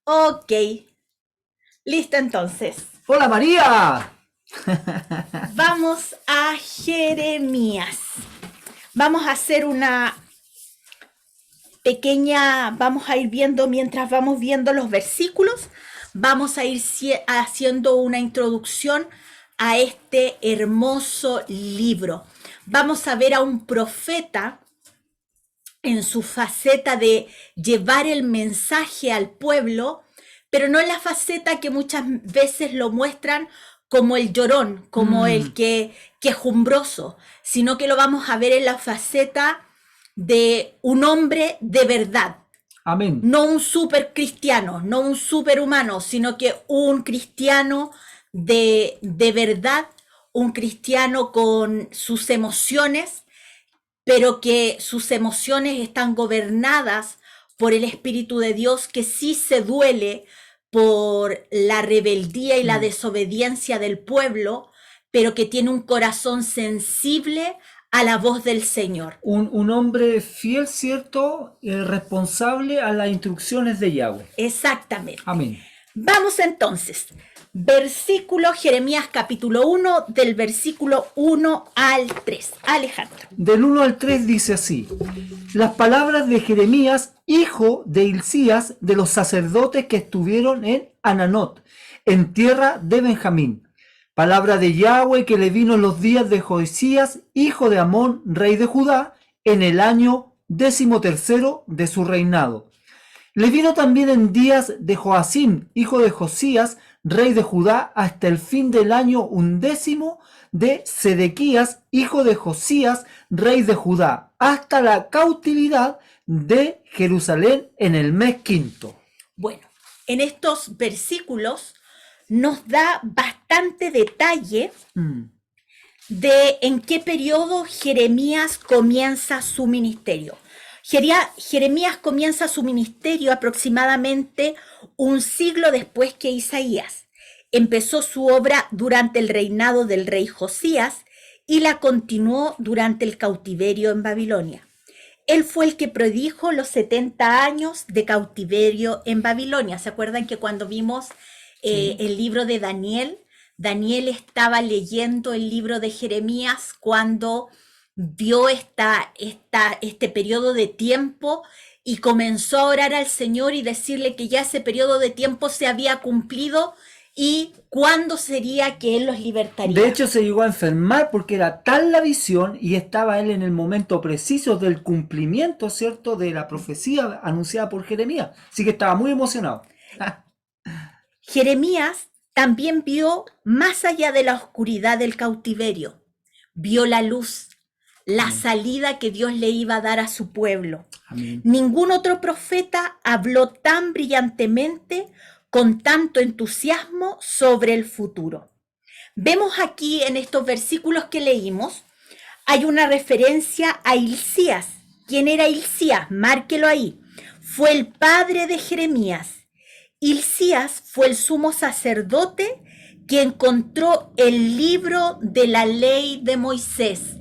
Ok, listo entonces. ¡Hola María! Vamos a Jeremías. Vamos a hacer una pequeña, vamos a ir viendo mientras vamos viendo los versículos, vamos a ir haciendo una introducción a este hermoso libro. Vamos a ver a un profeta en su faceta de llevar el mensaje al pueblo, pero no en la faceta que muchas veces lo muestran como el llorón, como el que quejumbroso, sino que lo vamos a ver en la faceta de un hombre de verdad. Amén. No un super cristiano, no un superhumano, sino que un cristiano de verdad, un cristiano con sus emociones, pero que sus emociones están gobernadas por el Espíritu de Dios, que sí se duele por la rebeldía y la desobediencia del pueblo, pero que tiene un corazón sensible a la voz del Señor. Un hombre fiel, ¿cierto? Responsable a las instrucciones de Yahweh. Exactamente. Amén. Vamos entonces. Versículo Jeremías capítulo 1, del versículo 1 al 3. Alejandro. Del 1 al 3 dice así: las palabras de Jeremías, hijo de Hilcías, de los sacerdotes que estuvieron en Ananot, en tierra de Benjamín. Palabra de Yahweh que le vino en los días de Josías, hijo de Amón, rey de Judá, en el año 13º de su reinado. Le vino también en días de Joacim, hijo de Josías, rey de Judá, hasta el fin del año 11 de Sedequías, hijo de Josías, rey de Judá, hasta la cautividad de Jerusalén en el mes quinto. Bueno, en estos versículos nos da bastante detalle de en qué periodo Jeremías comienza su ministerio. Jeremías comienza su ministerio aproximadamente un siglo después que Isaías. Empezó su obra durante el reinado del rey Josías y la continuó durante el cautiverio en Babilonia. Él fue el que predijo los 70 años de cautiverio en Babilonia. ¿Se acuerdan que cuando vimos el libro de Daniel, Daniel estaba leyendo el libro de Jeremías cuando vio este periodo de tiempo y comenzó a orar al Señor y decirle que ya ese periodo de tiempo se había cumplido y cuándo sería que Él los libertaría? De hecho, se llegó a enfermar porque era tal la visión y estaba él en el momento preciso del cumplimiento, ¿cierto?, de la profecía anunciada por Jeremías. Así que estaba muy emocionado. Jeremías también vio más allá de la oscuridad del cautiverio, vio la luz, la salida que Dios le iba a dar a su pueblo. Amén. Ningún otro profeta habló tan brillantemente, con tanto entusiasmo sobre el futuro. Vemos aquí en estos versículos que leímos, hay una referencia a Hilcías. ¿Quién era Hilcías? Márquelo ahí. Fue el padre de Jeremías. Hilcías fue el sumo sacerdote que encontró el libro de la ley de Moisés.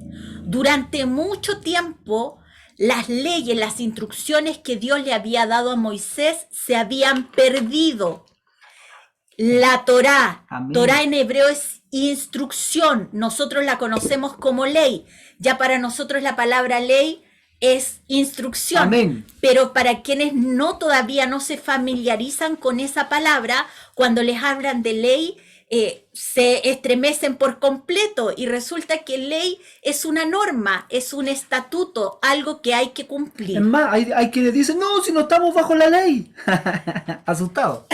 Durante mucho tiempo, las leyes, las instrucciones que Dios le había dado a Moisés se habían perdido. La Torá, Amén. Torá en hebreo es instrucción, nosotros la conocemos como ley. Ya para nosotros la palabra ley es instrucción. Amén. Pero para quienes todavía no se familiarizan con esa palabra, cuando les hablan de ley, se estremecen por completo y resulta que ley es una norma, es un estatuto, algo que hay que cumplir. Es más, hay quienes dicen, no, si no estamos bajo la ley. Asustado.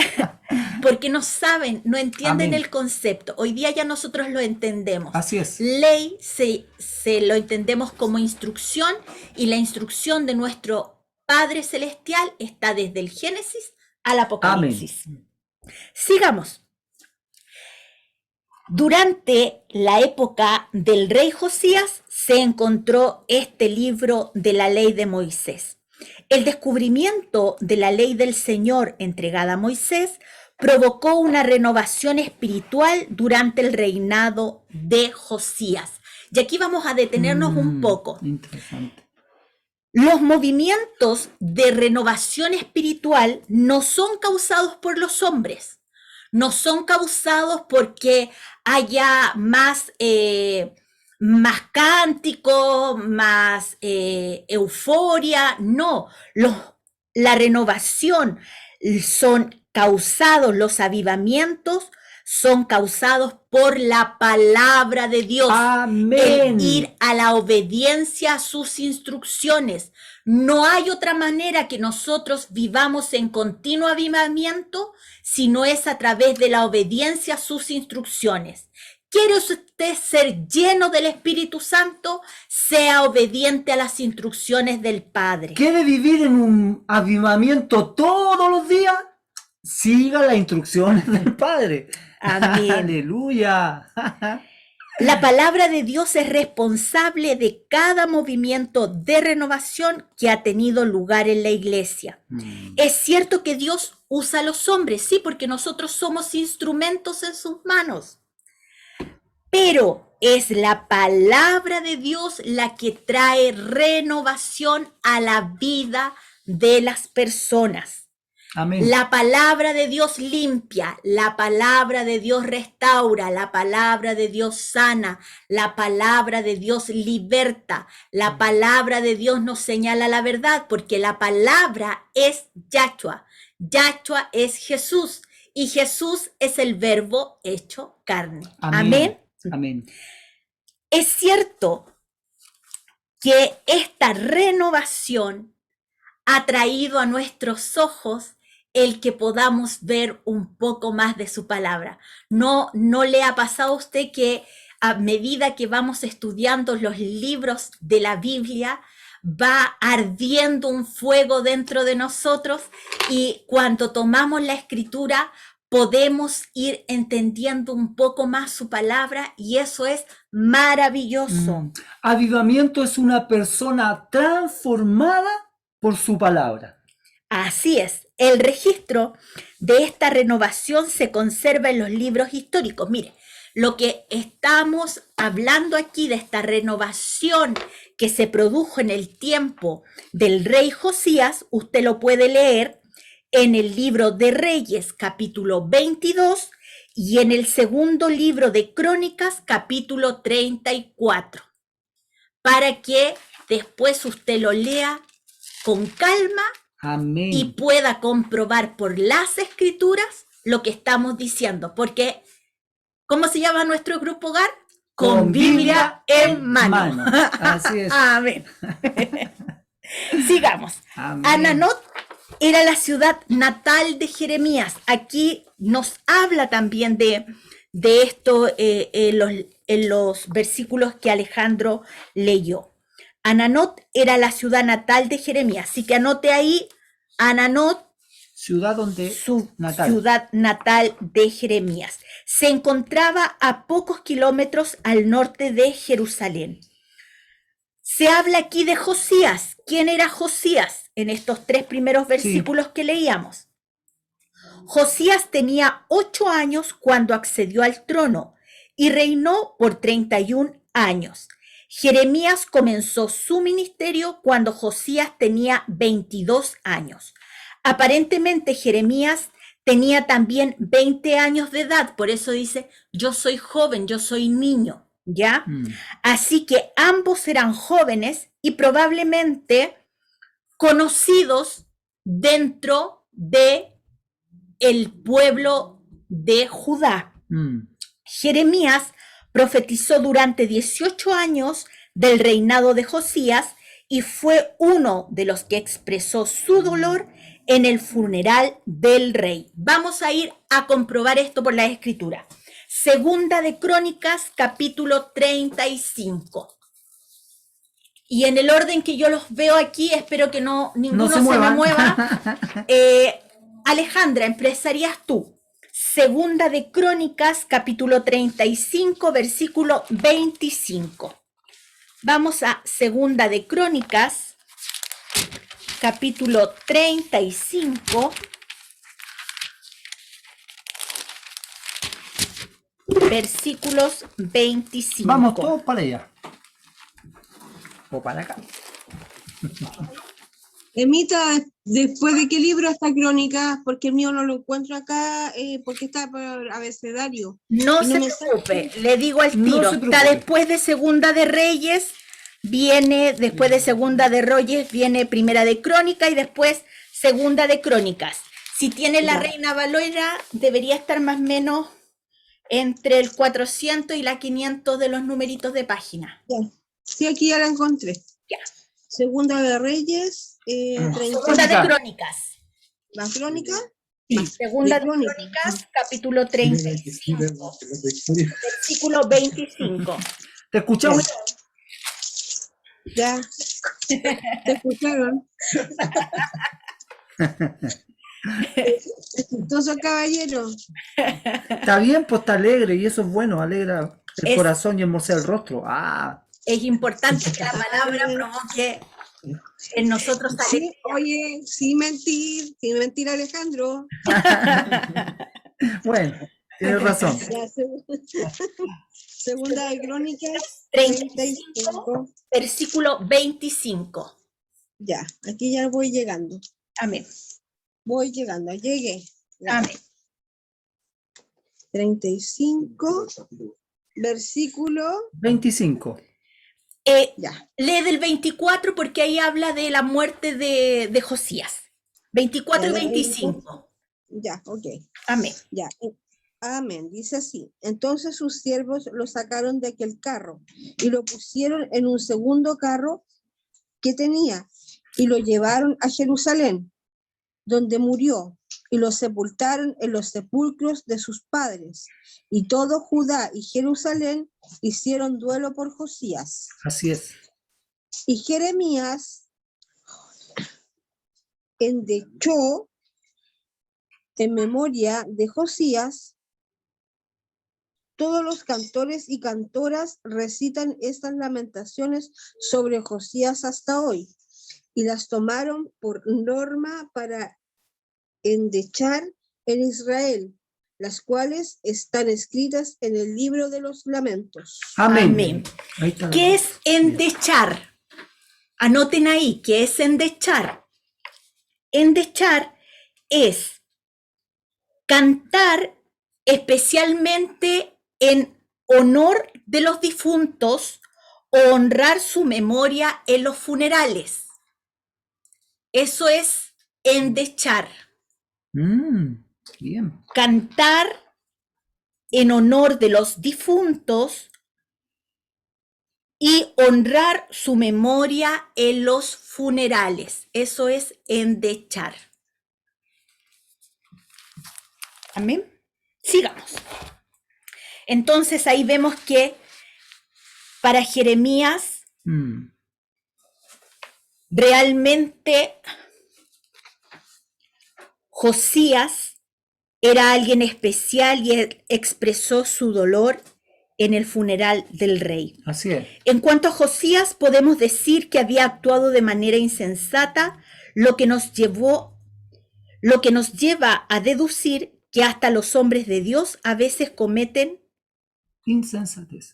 Porque no saben, no entienden Amén. el concepto. Hoy día ya nosotros lo entendemos. Así es. Ley se lo entendemos como instrucción y la instrucción de nuestro Padre Celestial está desde el Génesis al Apocalipsis. Amén. Sigamos. Durante la época del rey Josías se encontró este libro de la ley de Moisés. El descubrimiento de la ley del Señor entregada a Moisés provocó una renovación espiritual durante el reinado de Josías. Y aquí vamos a detenernos un poco. Interesante. Los movimientos de renovación espiritual no son causados por los hombres, no son causados porque haya más cántico, más euforia, no. La renovación son causados, los avivamientos son causados por la palabra de Dios. Amén. El ir a la obediencia a sus instrucciones. No hay otra manera que nosotros vivamos en continuo avivamiento si no es a través de la obediencia a sus instrucciones. ¿Quiere usted ser lleno del Espíritu Santo? Sea obediente a las instrucciones del Padre. ¿Quiere vivir en un avivamiento todos los días? Siga las instrucciones del Padre. Amén. Aleluya. La palabra de Dios es responsable de cada movimiento de renovación que ha tenido lugar en la iglesia. Es cierto que Dios usa a los hombres, sí, porque nosotros somos instrumentos en sus manos. Pero es la palabra de Dios la que trae renovación a la vida de las personas. Amén. La palabra de Dios limpia, la palabra de Dios restaura, la palabra de Dios sana, la palabra de Dios liberta, la palabra de Dios nos señala la verdad, porque la palabra es Yahshua. Yahshua es Jesús y Jesús es el verbo hecho carne. Amén. Amén. Es cierto que esta renovación ha traído a nuestros ojos el que podamos ver un poco más de su palabra. ¿No le ha pasado a usted que a medida que vamos estudiando los libros de la Biblia, va ardiendo un fuego dentro de nosotros y cuando tomamos la escritura podemos ir entendiendo un poco más su palabra y eso es maravilloso? Avivamiento es una persona transformada por su palabra. Así es, el registro de esta renovación se conserva en los libros históricos. Mire, lo que estamos hablando aquí de esta renovación que se produjo en el tiempo del rey Josías, usted lo puede leer en el libro de Reyes, capítulo 22, y en el segundo libro de Crónicas, capítulo 34, para que después usted lo lea con calma. Amén. Y pueda comprobar por las escrituras lo que estamos diciendo. Porque, ¿cómo se llama nuestro grupo hogar? Con Biblia en mano. Así es. Amén. Sigamos. Amén. Ananot era la ciudad natal de Jeremías. Aquí nos habla también de esto en los versículos que Alejandro leyó. Ananot era la ciudad natal de Jeremías. Así que anote ahí, Ananot, ciudad donde ciudad natal de Jeremías. Se encontraba a pocos kilómetros al norte de Jerusalén. Se habla aquí de Josías. ¿Quién era Josías? En estos 3 primeros versículos que leíamos. Josías tenía 8 años cuando accedió al trono y reinó por 31 años. Jeremías comenzó su ministerio cuando Josías tenía 22 años. Aparentemente Jeremías tenía también 20 años de edad, por eso dice, yo soy joven, yo soy niño, ¿ya? Así que ambos eran jóvenes y probablemente conocidos dentro de el pueblo de Judá. Jeremías profetizó durante 18 años del reinado de Josías y fue uno de los que expresó su dolor en el funeral del rey. Vamos a ir a comprobar esto por la escritura. Segunda de Crónicas, capítulo 35. Y en el orden que yo los veo aquí, espero que ninguno se me mueva. Alejandra, empezarías tú. Segunda de Crónicas, capítulo 35, versículo 25. Vamos a Segunda de Crónicas, capítulo 35, versículos 25. Vamos todos para allá. O para acá. Emita, ¿después de qué libro está Crónicas? Porque el mío no lo encuentro acá, porque está por abecedario. No Y no se me preocupe, le digo al No tiro. se Está preocupe. después de Segunda de Reyes, viene después de Segunda de Reyes, viene Primera de Crónica y después Segunda de Crónicas. Si tiene la Ya. Reina Valera, debería estar más o menos entre el 400 y la 500 de los numeritos de página. Ya. Sí, aquí ya la encontré. Ya. Segunda de Reyes, Segunda de Crónica. Crónicas. la Crónica. Sí, Segunda de Crónica. Crónicas, capítulo 35, versículo 25. Te escuchamos. Ya. ¿Te escucharon? Chistoso caballero. Está bien, pues está alegre y eso es bueno, alegra el Es- corazón y hermosea el rostro. Ah, Es importante que la palabra provoque en nosotros Sí, alegría. oye, sin mentir Alejandro. bueno, tienes razón. Ya, Segunda de Crónicas 35, versículo 25. Ya, aquí ya voy llegando. Amén. Voy llegando, llegué. Ya. Amén. 35, versículo. 25. Ya, Lee del 24 porque ahí habla de la muerte de Josías. 24 y Ya, 25. ya, ok. Amén. Ya. Amén. Dice así. Entonces sus siervos lo sacaron de aquel carro y lo pusieron en un segundo carro que tenía y lo llevaron a Jerusalén, donde murió, y lo sepultaron en los sepulcros de sus padres. Y todo Judá y Jerusalén hicieron duelo por Josías. Así es. Y Jeremías endechó en memoria de Josías. Todos los cantores y cantoras recitan estas lamentaciones sobre Josías hasta hoy, y las tomaron por norma para endechar en Israel, las cuales están escritas en el libro de los lamentos. Amén. Amén. Ahí está. ¿Qué es endechar? Anoten ahí, ¿qué es endechar? Endechar es cantar especialmente en honor de los difuntos o honrar su memoria en los funerales. Eso es endechar. Bien. Cantar en honor de los difuntos y honrar su memoria en los funerales. Eso es endechar. Amén. Sigamos. Entonces ahí vemos que para Jeremías realmente Josías era alguien especial y expresó su dolor en el funeral del rey. Así es. En cuanto a Josías, podemos decir que había actuado de manera insensata, lo que nos lleva a deducir que hasta los hombres de Dios a veces cometen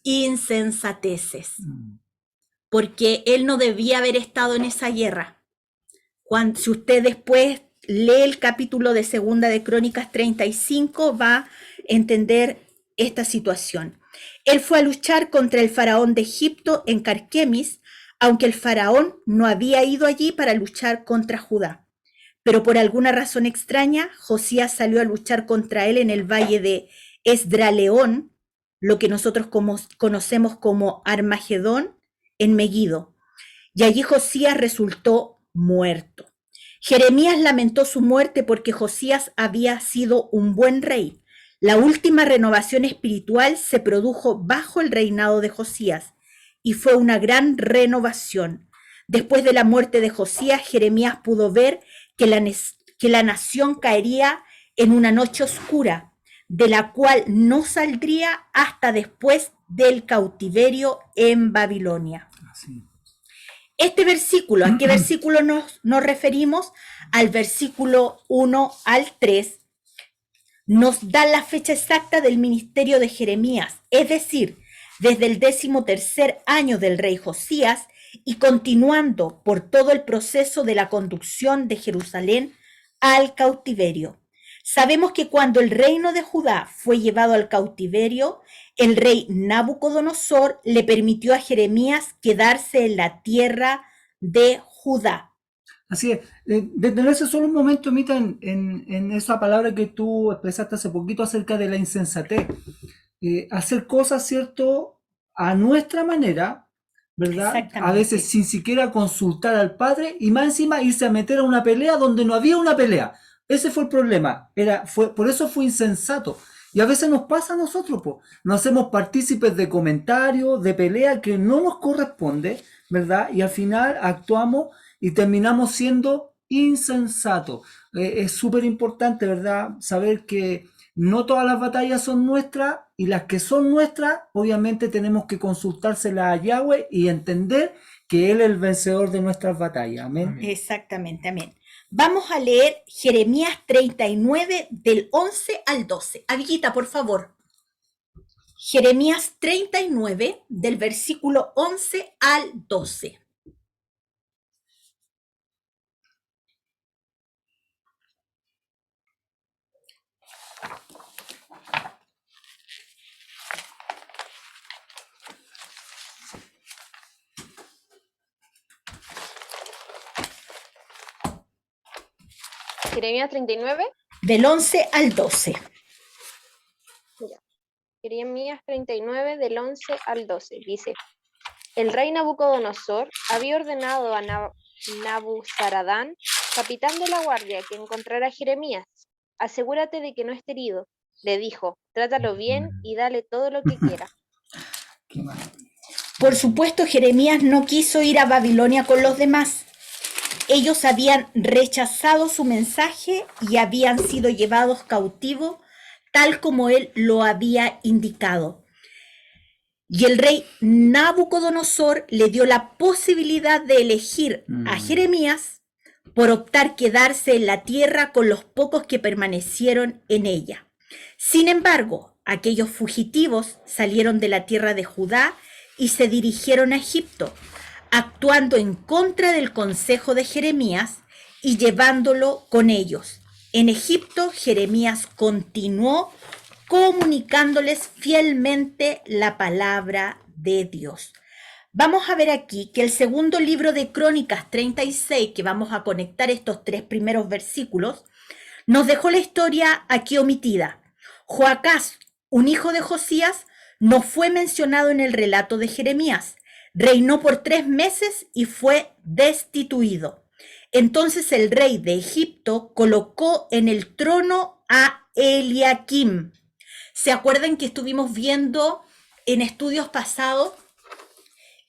insensateces, porque él no debía haber estado en esa guerra. Si usted después lee el capítulo de Segunda de Crónicas 35, va a entender esta situación. Él fue a luchar contra el faraón de Egipto en Carquemis, aunque el faraón no había ido allí para luchar contra Judá. Pero por alguna razón extraña, Josías salió a luchar contra él en el valle de Esdraleón, lo que nosotros conocemos como Armagedón, en Megiddo. Y allí Josías resultó muerto. Jeremías lamentó su muerte porque Josías había sido un buen rey. La última renovación espiritual se produjo bajo el reinado de Josías y fue una gran renovación. Después de la muerte de Josías, Jeremías pudo ver que la nación caería en una noche oscura, de la cual no saldría hasta después del cautiverio en Babilonia. Así. Este versículo, ¿a qué versículo nos referimos? Al versículo 1 al 3, nos da la fecha exacta del ministerio de Jeremías, es decir, desde el 13º año del rey Josías y continuando por todo el proceso de la conducción de Jerusalén al cautiverio. Sabemos que cuando el reino de Judá fue llevado al cautiverio, el rey Nabucodonosor le permitió a Jeremías quedarse en la tierra de Judá. Así es. Detenerse solo un momento, Mita, en esa palabra que tú expresaste hace poquito acerca de la insensatez. Hacer cosas, ¿cierto?, a nuestra manera, ¿verdad? A Exactamente. veces sin siquiera consultar al Padre y más encima irse a meter a una pelea donde no había una pelea. Ese fue el problema. Por eso fue insensato. Y a veces nos pasa a nosotros, po. Nos hacemos partícipes de comentarios, de pelea que no nos corresponde, ¿verdad? Y al final actuamos y terminamos siendo insensatos. Es súper importante, ¿verdad? Saber que no todas las batallas son nuestras y las que son nuestras, obviamente tenemos que consultárselas a Yahweh y entender que Él es el vencedor de nuestras batallas. Amén. Exactamente, amén. Vamos a leer Jeremías 39 del 11 al 12. Aviguita, por favor. Jeremías 39 del versículo 11 al 12. Jeremías 39. Del 11 al 12. Jeremías 39 del 11 al 12. Dice, el rey Nabucodonosor había ordenado a Nabuzaradán, capitán de la guardia, que encontrara a Jeremías. Asegúrate de que no esté herido. Le dijo, trátalo bien y dale todo lo que quiera. Por supuesto, Jeremías no quiso ir a Babilonia con los demás. Ellos habían rechazado su mensaje y habían sido llevados cautivos, tal como él lo había indicado. Y el rey Nabucodonosor le dio la posibilidad de elegir a Jeremías por optar quedarse en la tierra con los pocos que permanecieron en ella. Sin embargo, aquellos fugitivos salieron de la tierra de Judá y se dirigieron a Egipto, actuando en contra del consejo de Jeremías y llevándolo con ellos. En Egipto, Jeremías continuó comunicándoles fielmente la palabra de Dios. Vamos a ver aquí que el segundo libro de Crónicas 36, que vamos a conectar estos tres primeros versículos, nos dejó la historia aquí omitida. Joacás, un hijo de Josías, no fue mencionado en el relato de Jeremías. Reinó por 3 meses y fue destituido. Entonces el rey de Egipto colocó en el trono a Eliakim. ¿Se acuerdan que estuvimos viendo en estudios pasados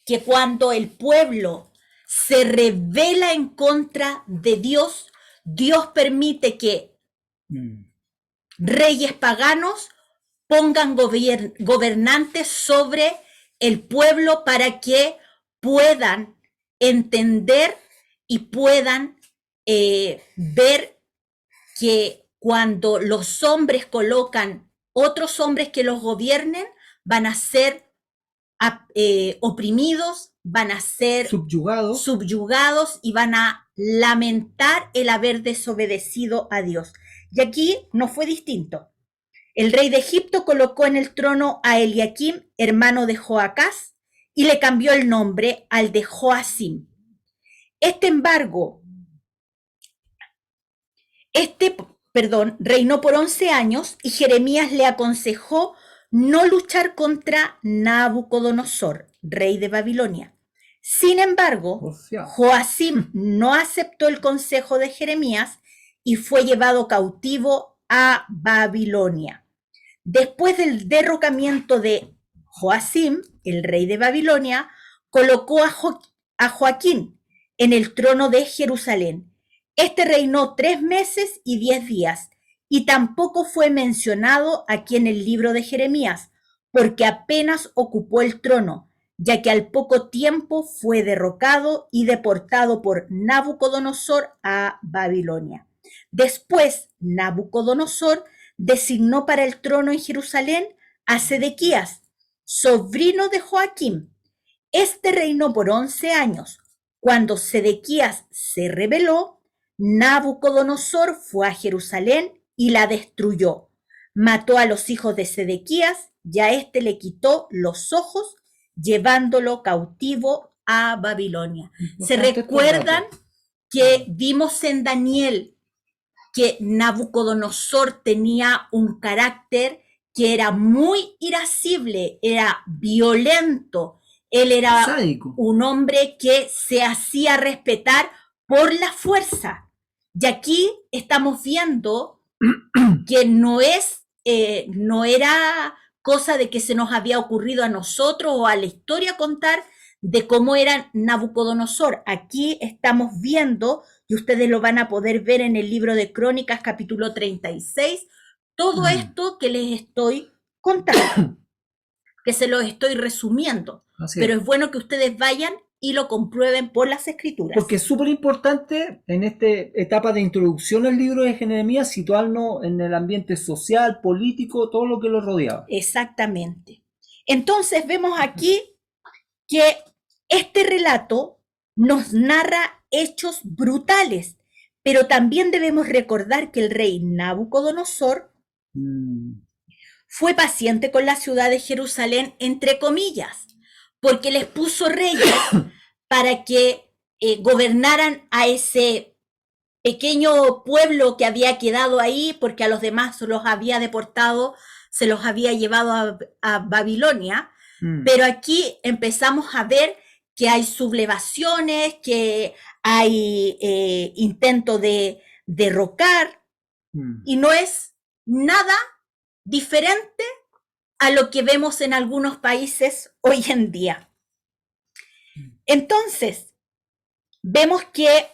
que cuando el pueblo se rebela en contra de Dios, Dios permite que reyes paganos pongan gobernantes sobre el pueblo para que puedan entender y puedan ver que cuando los hombres colocan otros hombres que los gobiernen, van a ser oprimidos, van a ser subyugados y van a lamentar el haber desobedecido a Dios. Y aquí no fue distinto. El rey de Egipto colocó en el trono a Eliakim, hermano de Joacás, y le cambió el nombre al de Joacim. Reinó por 11 años y Jeremías le aconsejó no luchar contra Nabucodonosor, rey de Babilonia. Sin embargo, Joacim no aceptó el consejo de Jeremías y fue llevado cautivo a Babilonia. Después del derrocamiento de Joacim, el rey de Babilonia, colocó a Joaquín en el trono de Jerusalén. Este reinó 3 meses y 10 días, y tampoco fue mencionado aquí en el libro de Jeremías, porque apenas ocupó el trono, ya que al poco tiempo fue derrocado y deportado por Nabucodonosor a Babilonia. Después, Nabucodonosor designó para el trono en Jerusalén a Sedequías, sobrino de Joaquim, Este reinó por 11 años. Cuando Sedequías se rebeló, Nabucodonosor fue a Jerusalén y la destruyó. Mató a los hijos de Sedequías y a éste le quitó los ojos, llevándolo cautivo a Babilonia. ¿Se Importante recuerdan dato. que vimos en Daniel que Nabucodonosor tenía un carácter que era muy irascible, era violento? Él era Sádico. un hombre que se hacía respetar por la fuerza. Y aquí estamos viendo que no era cosa de que se nos había ocurrido a nosotros o a la historia contar de cómo era Nabucodonosor. Aquí estamos viendo, y ustedes lo van a poder ver en el libro de Crónicas, capítulo 36, todo esto que les estoy contando, que se lo estoy resumiendo. Así Pero es. es bueno que ustedes vayan y lo comprueben por las escrituras. Porque es súper importante en esta etapa de introducción al libro de Jeremías situarnos en el ambiente social, político, todo lo que lo rodeaba. Exactamente. Entonces vemos aquí que este relato nos narra hechos brutales, pero también debemos recordar que el rey Nabucodonosor fue paciente con la ciudad de Jerusalén, entre comillas, porque les puso reyes para que gobernaran a ese pequeño pueblo que había quedado ahí, porque a los demás los había deportado, se los había llevado a Babilonia. Pero aquí empezamos a ver que hay sublevaciones, que hay intento de derrocar, y no es nada diferente a lo que vemos en algunos países hoy en día. Entonces, vemos que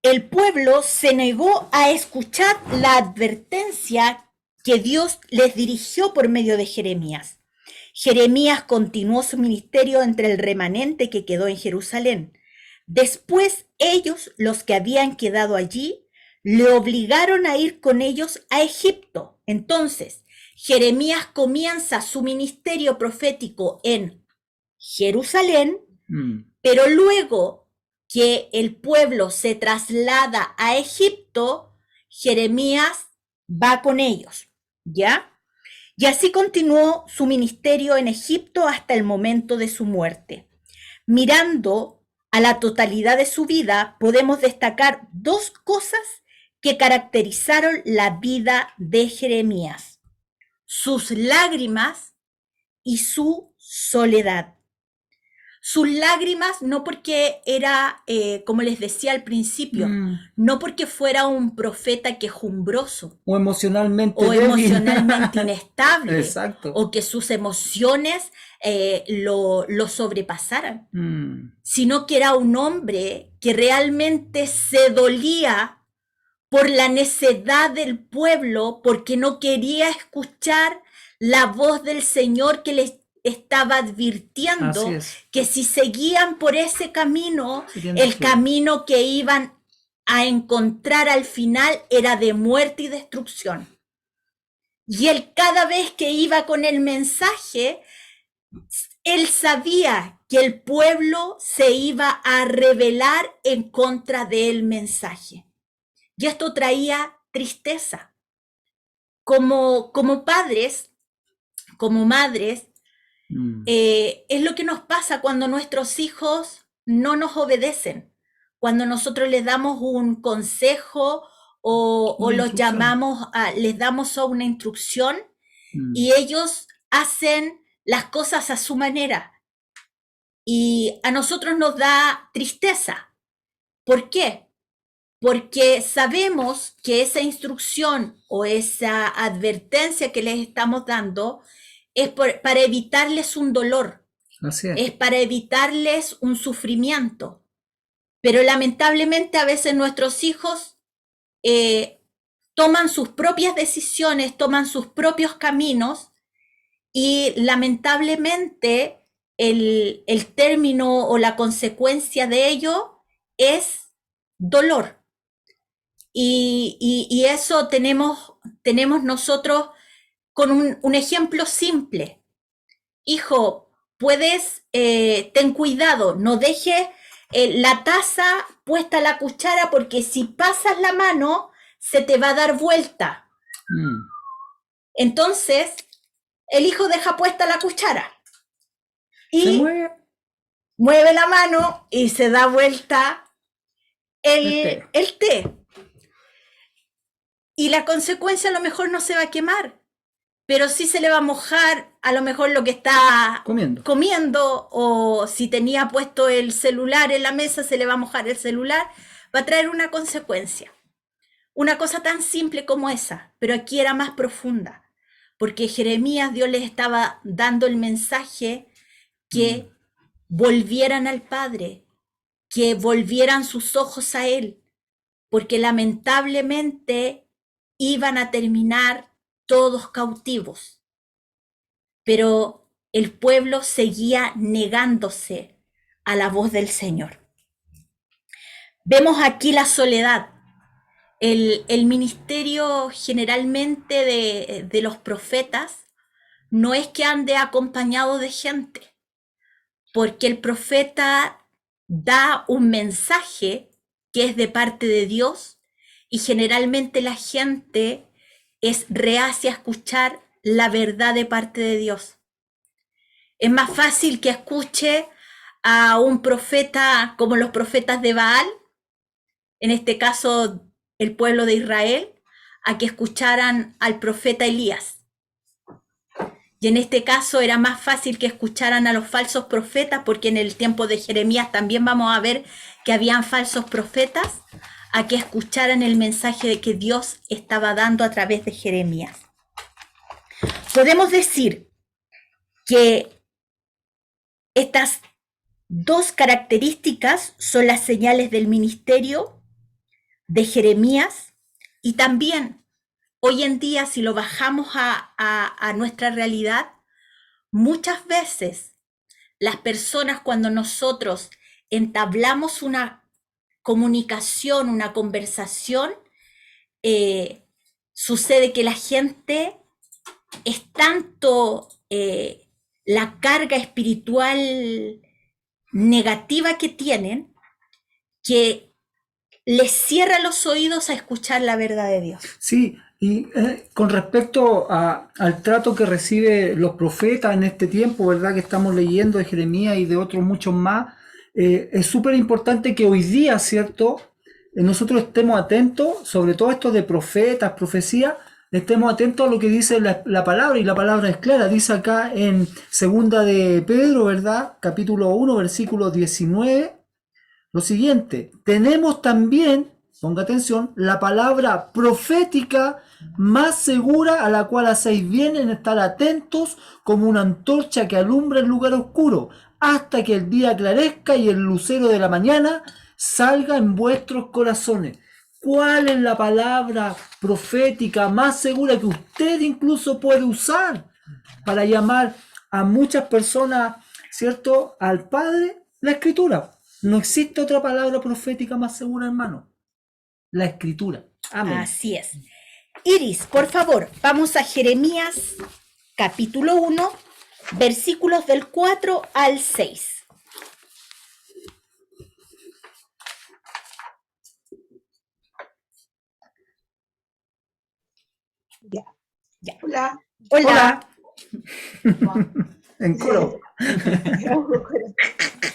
el pueblo se negó a escuchar la advertencia que Dios les dirigió por medio de Jeremías. Jeremías continuó su ministerio entre el remanente que quedó en Jerusalén. Después ellos, los que habían quedado allí, le obligaron a ir con ellos a Egipto. Entonces, Jeremías comienza su ministerio profético en Jerusalén, pero luego que el pueblo se traslada a Egipto, Jeremías va con ellos, ¿ya? Y así continuó su ministerio en Egipto hasta el momento de su muerte. Mirando a la totalidad de su vida, podemos destacar dos cosas que caracterizaron la vida de Jeremías: sus lágrimas y su soledad. Sus lágrimas no porque era, como les decía al principio, no porque fuera un profeta quejumbroso o emocionalmente o débil. emocionalmente inestable. Exacto. O que sus emociones lo sobrepasaran, sino que era un hombre que realmente se dolía por la necedad del pueblo, porque no quería escuchar la voz del Señor que les estaba advirtiendo que si seguían por ese camino, el camino que iban a encontrar al final era de muerte y destrucción. Y él, cada vez que iba con el mensaje, él sabía que el pueblo se iba a rebelar en contra del mensaje. Y esto traía tristeza. Como padres, como madres, es lo que nos pasa cuando nuestros hijos no nos obedecen, cuando nosotros les damos un consejo o los llamamos, les damos una instrucción y ellos hacen las cosas a su manera. Y a nosotros nos da tristeza. ¿Por qué? Porque sabemos que esa instrucción o esa advertencia que les estamos dando es para evitarles un dolor, es para evitarles un sufrimiento. Pero lamentablemente a veces nuestros hijos toman sus propias decisiones, toman sus propios caminos y lamentablemente el término o la consecuencia de ello es dolor. Y eso tenemos nosotros con un ejemplo simple. Hijo, ten cuidado, no dejes la taza puesta a la cuchara, porque si pasas la mano se te va a dar vuelta. Entonces, el hijo deja puesta la cuchara y mueve la mano y se da vuelta el té. Y la consecuencia a lo mejor no se va a quemar, pero sí se le va a mojar a lo mejor lo que está comiendo, o si tenía puesto el celular en la mesa, se le va a mojar el celular, va a traer una consecuencia. Una cosa tan simple como esa, pero aquí era más profunda, porque Jeremías, Dios les estaba dando el mensaje que volvieran al Padre, que volvieran sus ojos a Él, porque lamentablemente iban a terminar todos cautivos. Pero el pueblo seguía negándose a la voz del Señor. Vemos aquí la soledad. El ministerio generalmente de los profetas no es que ande acompañado de gente, porque el profeta da un mensaje que es de parte de Dios, y generalmente la gente es reacia a escuchar la verdad de parte de Dios. Es más fácil que escuche a un profeta como los profetas de Baal, en este caso el pueblo de Israel, a que escucharan al profeta Elías. Y en este caso era más fácil que escucharan a los falsos profetas, porque en el tiempo de Jeremías también vamos a ver que habían falsos profetas, a que escucharan el mensaje que Dios estaba dando a través de Jeremías. Podemos decir que estas dos características son las señales del ministerio de Jeremías, y también hoy en día, si lo bajamos a nuestra realidad, muchas veces las personas, cuando nosotros entablamos una comunicación, una conversación, sucede que la gente es tanto la carga espiritual negativa que tienen, que les cierra los oídos a escuchar la verdad de Dios. Sí, y con respecto al trato que reciben los profetas en este tiempo, ¿verdad? Que estamos leyendo de Jeremías y de otros muchos más, es súper importante que hoy día, ¿cierto? Nosotros estemos atentos, sobre todo esto de profetas, profecías, estemos atentos a lo que dice la palabra, y la palabra es clara. Dice acá en segunda de Pedro, ¿verdad? Capítulo 1, versículo 19, lo siguiente: tenemos también, ponga atención, la palabra profética más segura, a la cual hacéis bien en estar atentos como una antorcha que alumbra el lugar oscuro, hasta que el día aclarezca y el lucero de la mañana salga en vuestros corazones. ¿Cuál es la palabra profética más segura que usted incluso puede usar para llamar a muchas personas, ¿cierto?, al Padre? La Escritura. No existe otra palabra profética más segura, hermano. La Escritura. Amén. Así es. Iris, por favor, vamos a Jeremías capítulo 1, versículos del 4 al 6. Ya. Ya. Hola. Hola. En coro.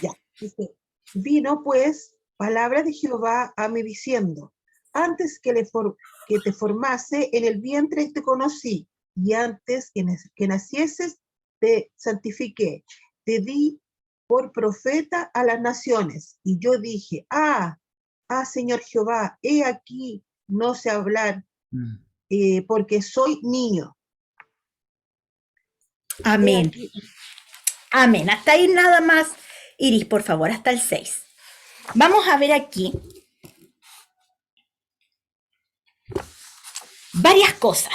Ya. Dice, vino pues palabra de Jehová a mí diciendo: antes que te formase en el vientre te conocí, y antes que nacieses te santifiqué, te di por profeta a las naciones. Y yo dije: Señor Jehová, he aquí, no sé hablar, porque soy niño. Amén. Amén. Hasta ahí nada más, Iris, por favor, hasta el 6. Vamos a ver aquí varias cosas.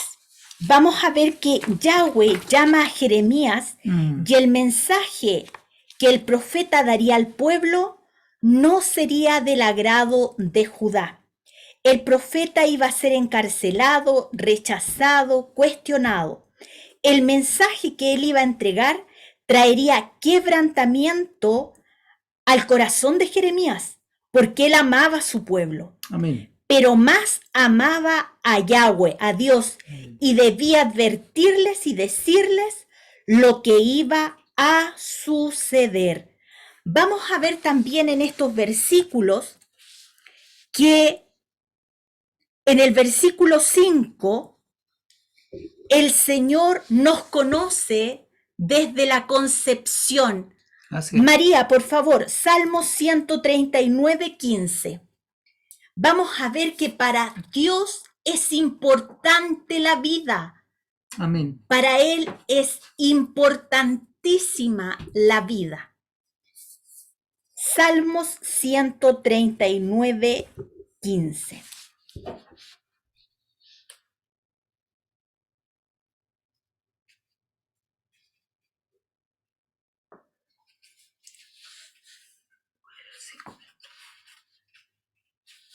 Vamos a ver que Yahweh llama a Jeremías y el mensaje que el profeta daría al pueblo no sería del agrado de Judá. El profeta iba a ser encarcelado, rechazado, cuestionado. El mensaje que él iba a entregar traería quebrantamiento al corazón de Jeremías, porque él amaba a su pueblo, Amén. pero más amaba a Yahweh, a Dios, y debía advertirles y decirles lo que iba a suceder. Vamos a ver también en estos versículos que en el versículo 5, el Señor nos conoce desde la concepción. Así es. María, por favor, Salmo 139, 15. Vamos a ver que para Dios es importante la vida. Amén. Para Él es importantísima la vida. Salmos 139, 15.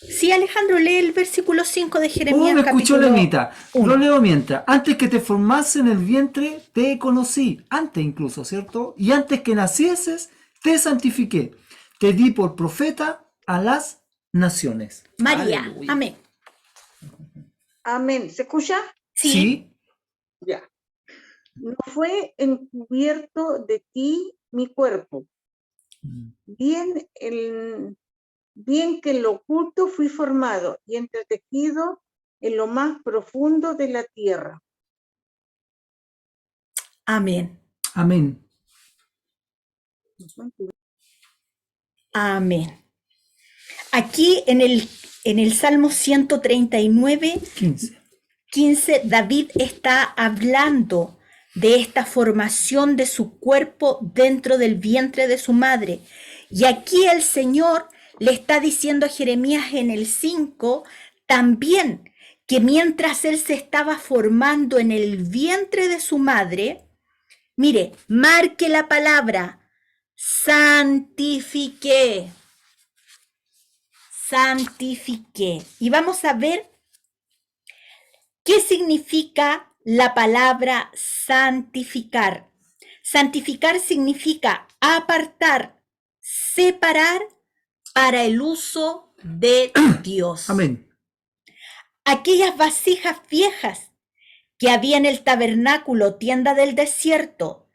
Sí, Alejandro, lee el versículo 5 de Jeremías. Me escuchó capítulo Lenita. 1. Lo leo mientras. Antes que te formase en el vientre, te conocí. Antes incluso, ¿cierto? Y antes que nacieses, te santifiqué. Te di por profeta a las naciones. María, Aleluya. amén. Amén. ¿Se escucha? Sí. Ya. No fue encubierto de ti mi cuerpo. Bien que en lo oculto fui formado y entretejido en lo más profundo de la tierra. Amén. Amén. Amén. Aquí en el Salmo 139, 15. 15, David está hablando de esta formación de su cuerpo dentro del vientre de su madre. Y aquí el Señor le está diciendo a Jeremías en el 5 también que mientras él se estaba formando en el vientre de su madre, mire, marque la palabra, santifiqué. Santifiqué. Y vamos a ver qué significa la palabra santificar. Santificar significa apartar, separar para el uso de Dios. Amén. Aquellas vasijas viejas que había en el tabernáculo, tienda del desierto,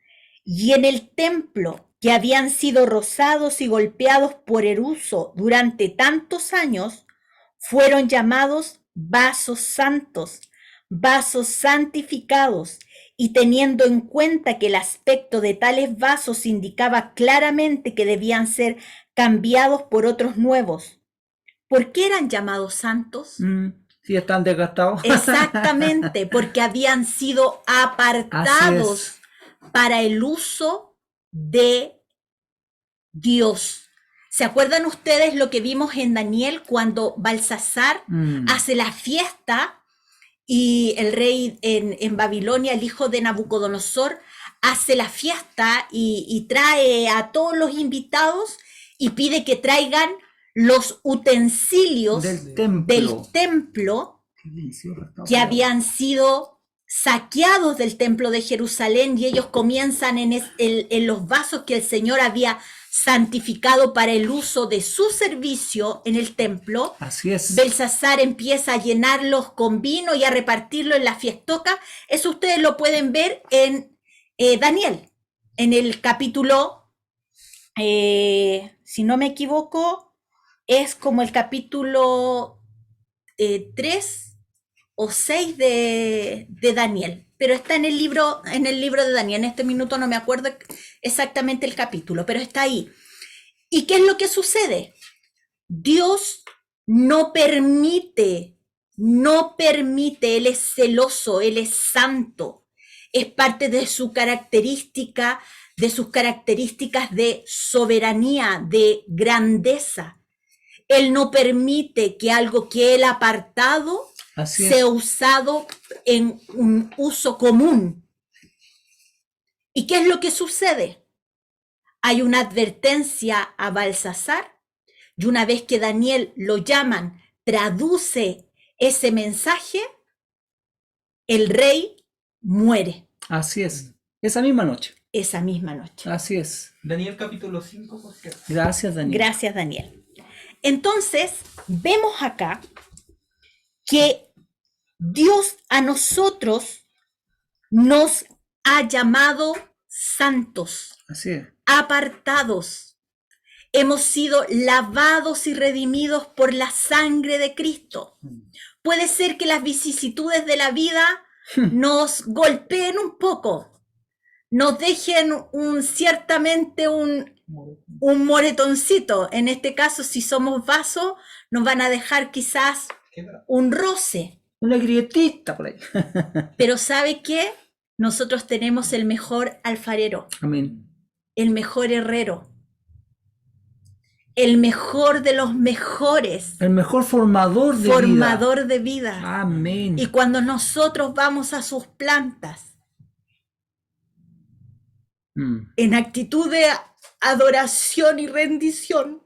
y en el templo, que habían sido rozados y golpeados por el uso durante tantos años, fueron llamados vasos santos, vasos santificados, y teniendo en cuenta que el aspecto de tales vasos indicaba claramente que debían ser cambiados por otros nuevos. ¿Por qué eran llamados santos? Sí, están desgastados. Exactamente, porque habían sido apartados para el uso de Dios. ¿Se acuerdan ustedes lo que vimos en Daniel cuando Balsasar hace la fiesta y el rey en Babilonia, el hijo de Nabucodonosor, hace la fiesta y trae a todos los invitados y pide que traigan los utensilios del templo que habían sido saqueados del templo de Jerusalén, y ellos comienzan en los vasos que el Señor había santificado para el uso de su servicio en el templo. Así es. Belsasar empieza a llenarlos con vino y a repartirlo en la fiestoca. Eso ustedes lo pueden ver en Daniel, en el capítulo, si no me equivoco, es como el capítulo 3 o 6 de Daniel, pero está en el libro de Daniel. En este minuto no me acuerdo exactamente el capítulo, pero está ahí. ¿Y qué es lo que sucede? Dios no permite, Él es celoso, Él es santo, es parte de su característica, de sus características de soberanía, de grandeza. Él no permite que algo que Él ha apartado sea usado en un uso común. ¿Y qué es lo que sucede? Hay una advertencia a Balsasar, y una vez que Daniel lo llaman, traduce ese mensaje, el rey muere. Así es. Esa misma noche. esa misma noche. Así es. Daniel capítulo 5, por cierto. Gracias, Daniel. Gracias, Daniel. Entonces, vemos acá que Dios a nosotros nos ha llamado santos, Así es. apartados. Hemos sido lavados y redimidos por la sangre de Cristo. Puede ser que las vicisitudes de la vida nos golpeen un poco, nos dejen ciertamente un moretoncito. En este caso, si somos vasos, nos van a dejar quizás un roce. Una grietita por ahí. Pero ¿sabe qué? Nosotros tenemos el mejor alfarero, Amén. el mejor herrero, el mejor de los mejores, El mejor formador de vida. formador de vida. Amén. Y cuando nosotros vamos a sus plantas en actitud de adoración y rendición,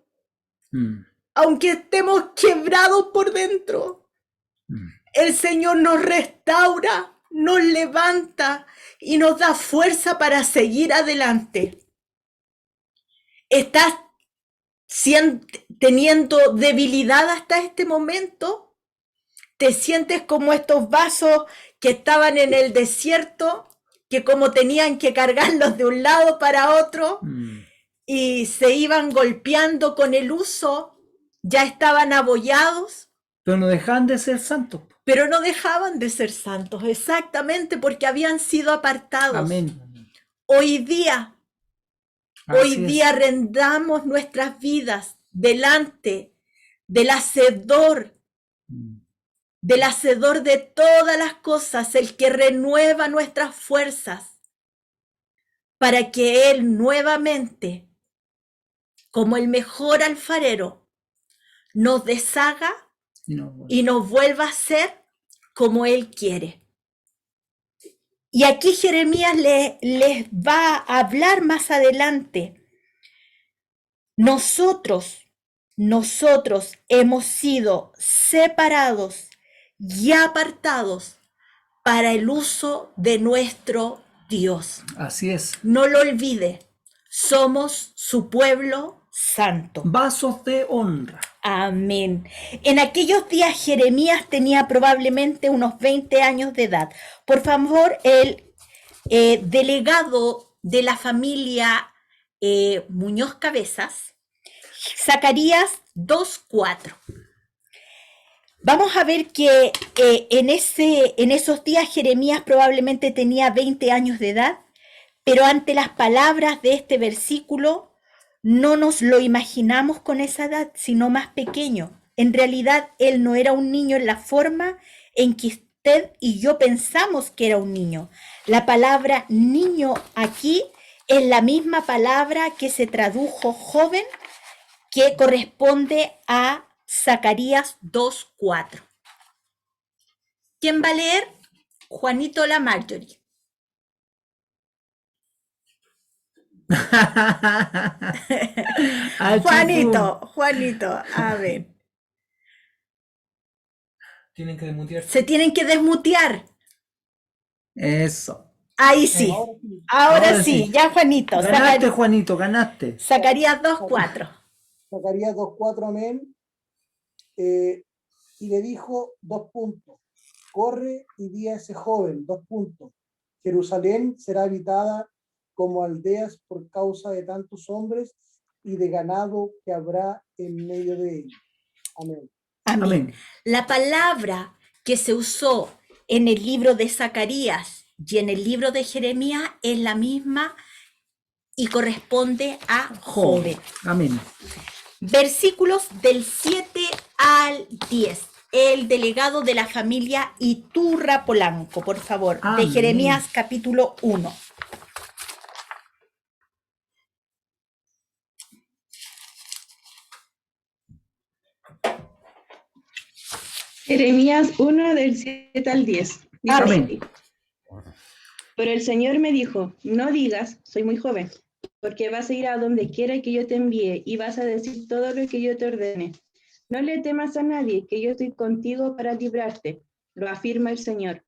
aunque estemos quebrados por dentro, el Señor nos restaura, nos levanta y nos da fuerza para seguir adelante. ¿Estás teniendo debilidad hasta este momento? ¿Te sientes como estos vasos que estaban en el desierto, que como tenían que cargarlos de un lado para otro y se iban golpeando con el uso, ya estaban abollados? Pero no dejan de ser santos. Pero no dejaban de ser santos, exactamente porque habían sido apartados. Amén. Hoy día Así es. rendamos nuestras vidas delante del Hacedor de todas las cosas, el que renueva nuestras fuerzas, para que Él nuevamente, como el mejor alfarero, nos deshaga y nos vuelva a ser como Él quiere. Y aquí Jeremías les va a hablar más adelante. Nosotros hemos sido separados y apartados para el uso de nuestro Dios. Así es. No lo olvide, somos su pueblo santo. Vasos de honra. Amén. En aquellos días Jeremías tenía probablemente unos 20 años de edad. Por favor, el delegado de la familia Muñoz Cabezas, Zacarías 2:4. Vamos a ver que en esos días Jeremías probablemente tenía 20 años de edad, pero ante las palabras de este versículo no nos lo imaginamos con esa edad, sino más pequeño. En realidad, él no era un niño en la forma en que usted y yo pensamos que era un niño. La palabra niño aquí es la misma palabra que se tradujo joven, que corresponde a Zacarías 2:4. ¿Quién va a leer? Juanito la Marjorie. Juanito, a ver. Tienen que desmutearse. Se tienen que desmutear. Eso. Ahí sí. Ahora sí, ya Juanito. Ganaste, Juanito, ganaste. Zacarías 2:4. Zacarías 2:4, amén. Y le dijo, 2 puntos, corre y di a ese joven, 2 puntos. Jerusalén será habitada como aldeas por causa de tantos hombres y de ganado que habrá en medio de ellos. Amén. Amén. La palabra que se usó en el libro de Zacarías y en el libro de Jeremías es la misma y corresponde a joven. Amén. Versículos del 7 al 10. El delegado de la familia Iturra Polanco, por favor, Amén. de Jeremías capítulo 1. Jeremías 1 del 7 al 10. Dice Amén. así: Pero el Señor me dijo, no digas, soy muy joven, porque vas a ir a donde quiera que yo te envíe y vas a decir todo lo que yo te ordene. No le temas a nadie, que yo estoy contigo para librarte, lo afirma el Señor.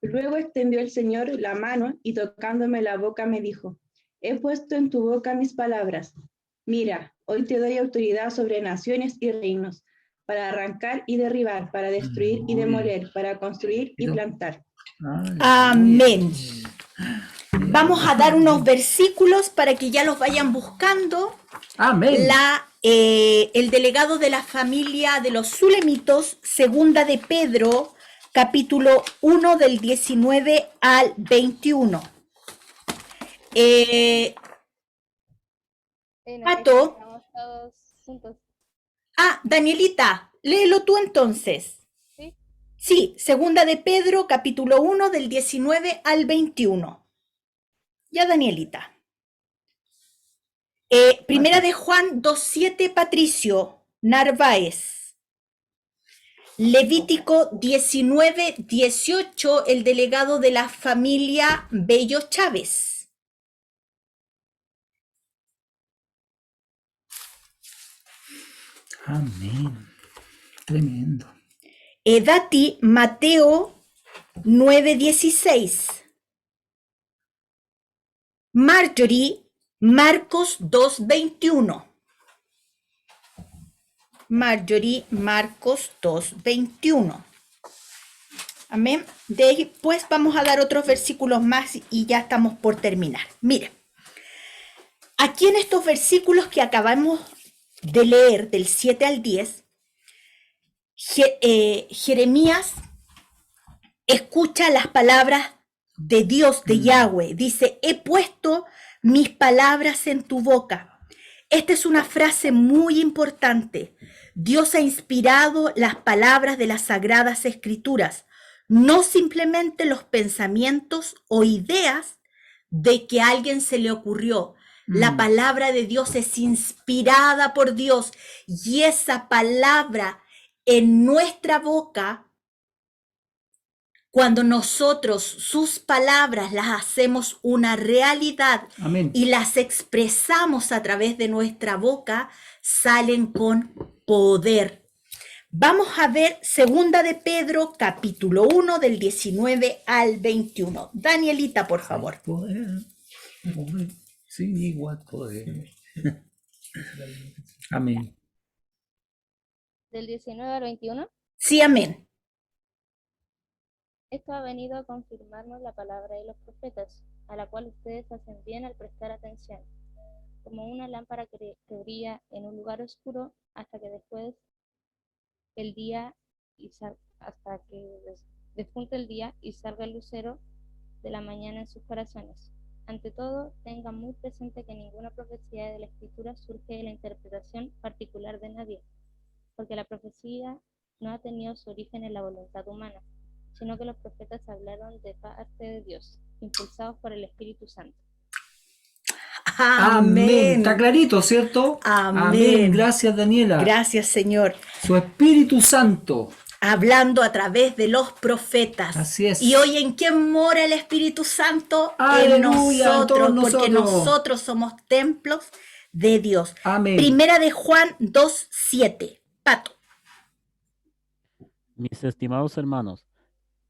Luego extendió el Señor la mano y tocándome la boca me dijo, he puesto en tu boca mis palabras. Mira, hoy te doy autoridad sobre naciones y reinos, para arrancar y derribar, para destruir y demoler, para construir y plantar. Amén. Vamos a dar unos versículos para que ya los vayan buscando. Amén. El delegado de la familia de los Zulemitos, segunda de Pedro, capítulo 1 del 19 al 21. Pato. Estamos todos juntos. Danielita, léelo tú entonces. ¿Sí? Sí, segunda de Pedro, capítulo 1 del 19 al 21. Ya, Danielita. Primera de Juan 2:7, Patricio Narváez. Levítico 19:18, el delegado de la familia Bello Chávez. Amén. Tremendo. Edati Mateo 9:16. Marjorie Marcos 2:21. Marjorie Marcos 2:21. Amén. Después vamos a dar otros versículos más y ya estamos por terminar. Mire, aquí en estos versículos que acabamos de leer del 7 al 10, Jeremías escucha las palabras de Dios, de Yahweh. Dice, he puesto mis palabras en tu boca. Esta es una frase muy importante. Dios ha inspirado las palabras de las Sagradas Escrituras, no simplemente los pensamientos o ideas de que a alguien se le ocurrió. La palabra de Dios es inspirada por Dios y esa palabra en nuestra boca, cuando nosotros sus palabras las hacemos una realidad Amén. y las expresamos a través de nuestra boca, salen con poder. Vamos a ver segunda de Pedro, capítulo 1, del 19 al 21. Danielita, por favor. Poder, sin igual poder. Amén. Del 19 al 21. Sí, amén. Esto ha venido a confirmarnos la palabra de los profetas, a la cual ustedes hacen bien al prestar atención, como una lámpara que brilla en un lugar oscuro hasta que después el día hasta que despunte el día y salga el lucero de la mañana en sus corazones. Ante todo, tengan muy presente que ninguna profecía de la Escritura surge de la interpretación particular de nadie, porque la profecía no ha tenido su origen en la voluntad humana, sino que los profetas hablaron de parte de Dios, impulsados por el Espíritu Santo. Amén. Está clarito, ¿cierto? Amén. Gracias, Daniela. Gracias, Señor. Su Espíritu Santo. Hablando a través de los profetas. Así es. Y hoy, ¿en quién mora el Espíritu Santo? Aleluya, en nosotros, porque nosotros. nosotros somos templos de Dios. Amén. Primera de Juan 2:7. Pato. Mis estimados hermanos,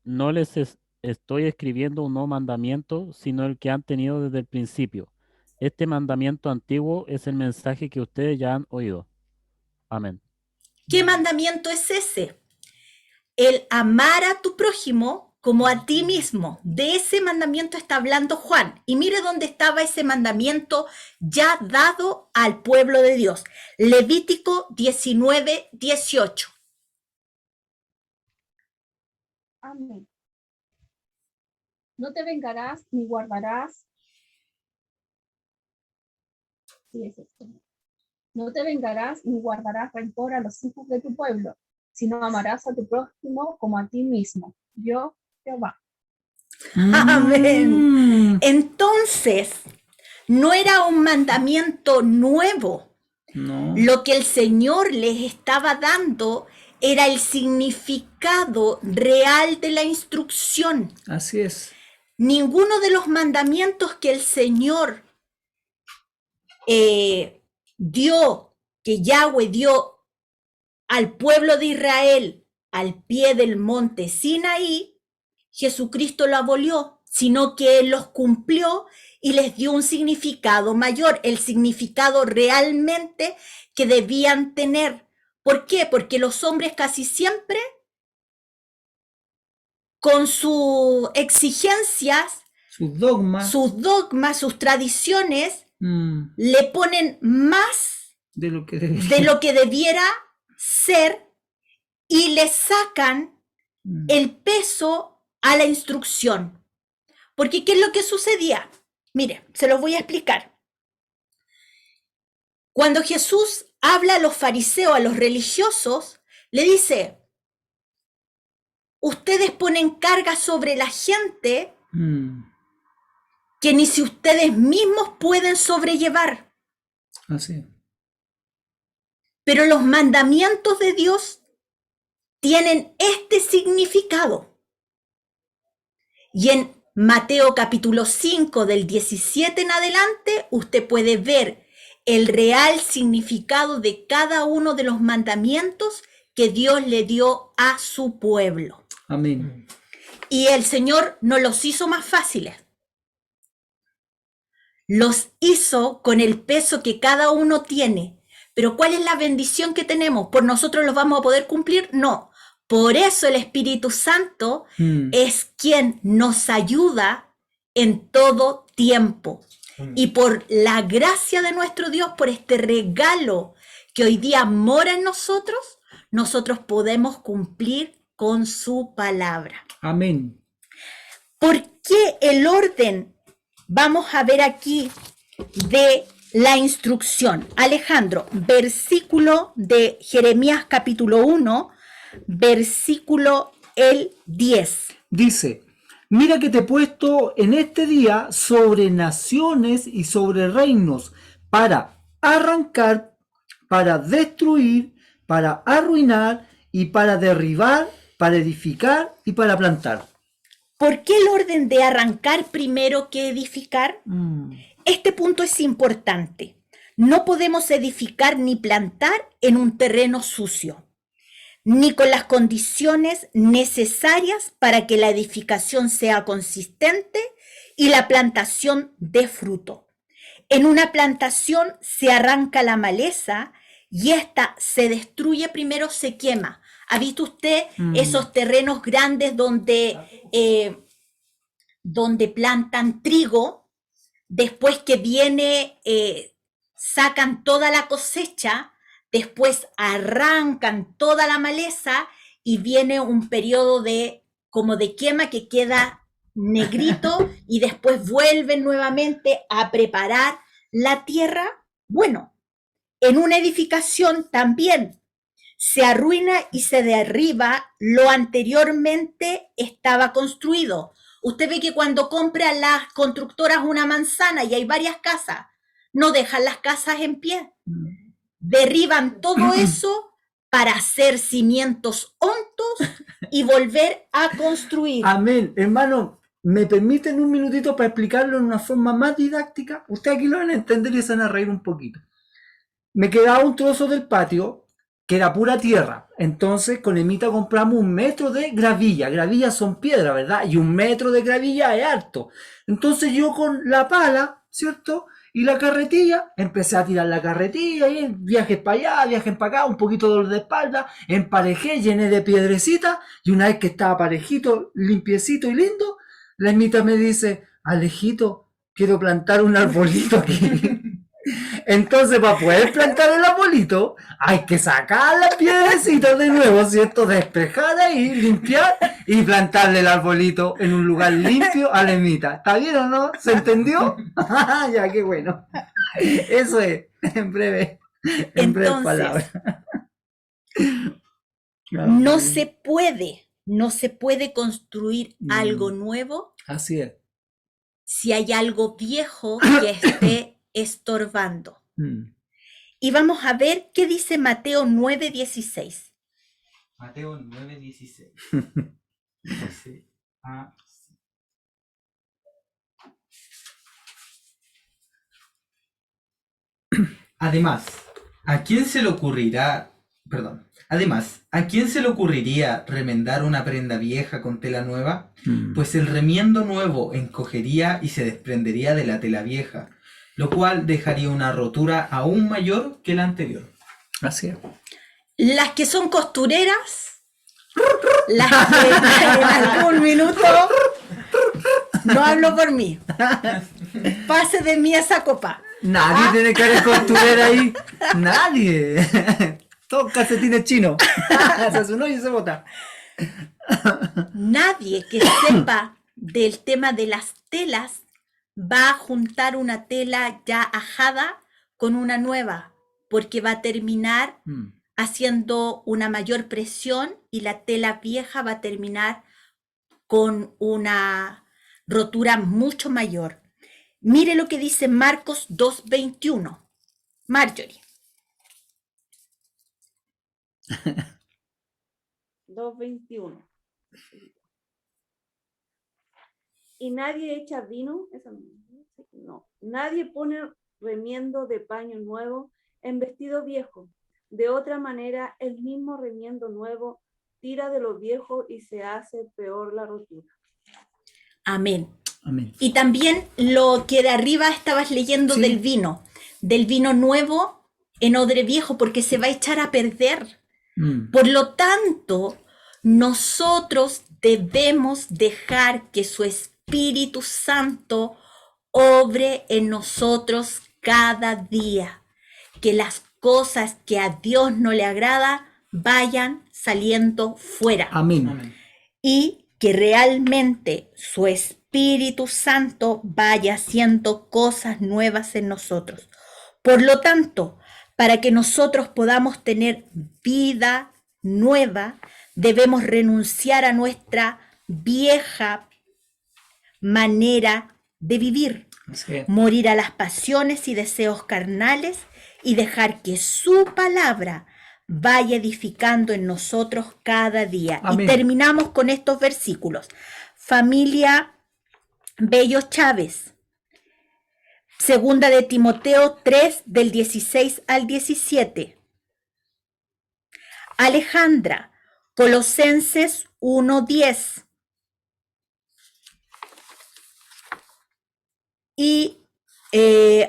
no les estoy escribiendo un nuevo mandamiento, sino el que han tenido desde el principio. Este mandamiento antiguo es el mensaje que ustedes ya han oído. Amén. ¿Qué mandamiento es ese? El amar a tu prójimo como a ti mismo. De ese mandamiento está hablando Juan. Y mire dónde estaba ese mandamiento ya dado al pueblo de Dios. Levítico 19:18. Amén. No te vengarás ni guardarás. Sí, es esto. No te vengarás ni guardarás rencor a los hijos de tu pueblo, sino amarás a tu prójimo como a ti mismo. Yo, Jehová. Amén. Entonces, no era un mandamiento nuevo. No. Lo que el Señor les estaba dando era el significado real de la instrucción. Así es. Ninguno de los mandamientos que el Señor dio, que Yahweh dio al pueblo de Israel al pie del monte Sinaí, Jesucristo lo abolió. sino que los cumplió y les dio un significado mayor, el significado realmente que debían tener. ¿Por qué? Porque los hombres casi siempre, con sus exigencias, sus dogmas, sus tradiciones, le ponen más de lo que debiera ser y le sacan el peso a la instrucción. Porque ¿qué es lo que sucedía? Mire, se los voy a explicar. Cuando Jesús habla a los fariseos, a los religiosos, le dice, ustedes ponen carga sobre la gente que ni si ustedes mismos pueden sobrellevar. Así. Pero los mandamientos de Dios tienen este significado. Y en Mateo capítulo 5 del 17 en adelante, usted puede ver el real significado de cada uno de los mandamientos que Dios le dio a su pueblo. Amén. Y el Señor no los hizo más fáciles. Los hizo con el peso que cada uno tiene. Pero ¿cuál es la bendición que tenemos? ¿Por nosotros los vamos a poder cumplir? No. Por eso el Espíritu Santo es quien nos ayuda en todo tiempo. Y por la gracia de nuestro Dios, por este regalo que hoy día mora en nosotros, nosotros podemos cumplir con su palabra. Amén. ¿Por qué el orden? Vamos a ver aquí de la instrucción. Alejandro, versículo de Jeremías capítulo 1, versículo el 10. Dice, mira que te he puesto en este día sobre naciones y sobre reinos para arrancar, para destruir, para arruinar y para derribar, para edificar y para plantar. ¿Por qué el orden de arrancar primero que edificar? Este punto es importante. No podemos edificar ni plantar en un terreno sucio, ni con las condiciones necesarias para que la edificación sea consistente y la plantación dé fruto. En una plantación se arranca la maleza y esta se destruye, primero se quema. ¿Ha visto usted esos terrenos grandes donde plantan trigo? Después que viene, sacan toda la cosecha, después arrancan toda la maleza y viene un periodo como de quema que queda negrito y después vuelven nuevamente a preparar la tierra. Bueno, en una edificación también se arruina y se derriba lo anteriormente estaba construido. Usted ve que cuando compran las constructoras una manzana y hay varias casas, no dejan las casas en pie. Derriban todo eso para hacer cimientos hondos y volver a construir. Amén. Hermano, ¿me permiten un minutito para explicarlo en una forma más didáctica? Ustedes aquí lo van a entender y se van a reír un poquito. Me quedaba un trozo del patio que era pura tierra. Entonces con Emita compramos 1 metro de gravilla. Gravillas son piedras, ¿verdad? Y 1 metro de gravilla es harto. Entonces yo con la pala, ¿cierto? Y la carretilla, empecé a tirar la carretilla y viajes para allá, viajes para acá, un poquito de dolor de espalda, emparejé, llené de piedrecitas y una vez que estaba parejito, limpiecito y lindo, la Emita me dice, Alejito, quiero plantar un arbolito aquí. Entonces, para poder plantar el arbolito, hay que sacar las piedrecitas de nuevo, ¿cierto? Despejar ahí, limpiar y plantarle el arbolito en un lugar limpio a la Emita. ¿Está bien o no? ¿Se entendió? Ya, qué bueno. Eso es, en breve palabras. No se puede construir algo nuevo. Así es. Si hay algo viejo que esté estorbando. Y vamos a ver qué dice Mateo 9:16. Mateo 9:16. Dice así. Además, ¿a quién se le ocurrirá Además, ¿a quién se le ocurriría remendar una prenda vieja con tela nueva? Pues el remiendo nuevo encogería y se desprendería de la tela vieja, lo cual dejaría una rotura aún mayor que la anterior. Así es. Las que son costureras, las que en algún minuto, no hablo por mí, pase de mí esa copa. Nadie tiene cara de costurera ahí. Nadie. Todos calcetines chinos. Se hace un hoyo y se bota. Nadie que sepa del tema de las telas va a juntar una tela ya ajada con una nueva, porque va a terminar haciendo una mayor presión y la tela vieja va a terminar con una rotura mucho mayor. Mire lo que dice Marcos 2:21. Marjorie. 2:21. Y nadie echa vino, no, nadie pone remiendo de paño nuevo en vestido viejo. De otra manera, el mismo remiendo nuevo tira de lo viejo y se hace peor la rotura. Amén. Amén. Y también lo que de arriba estabas leyendo del vino nuevo en odre viejo, porque se va a echar a perder. Por lo tanto, nosotros debemos dejar que su Espíritu Santo obre en nosotros cada día, que las cosas que a Dios no le agrada vayan saliendo fuera. Amén. Y que realmente su Espíritu Santo vaya haciendo cosas nuevas en nosotros. Por lo tanto, para que nosotros podamos tener vida nueva, debemos renunciar a nuestra vieja manera de vivir, morir a las pasiones y deseos carnales y dejar que su palabra vaya edificando en nosotros cada día. Amén. Y terminamos con estos versículos. Familia Bello Chávez, segunda de Timoteo 3, del 16 al 17. Alejandra, Colosenses 1:10. Y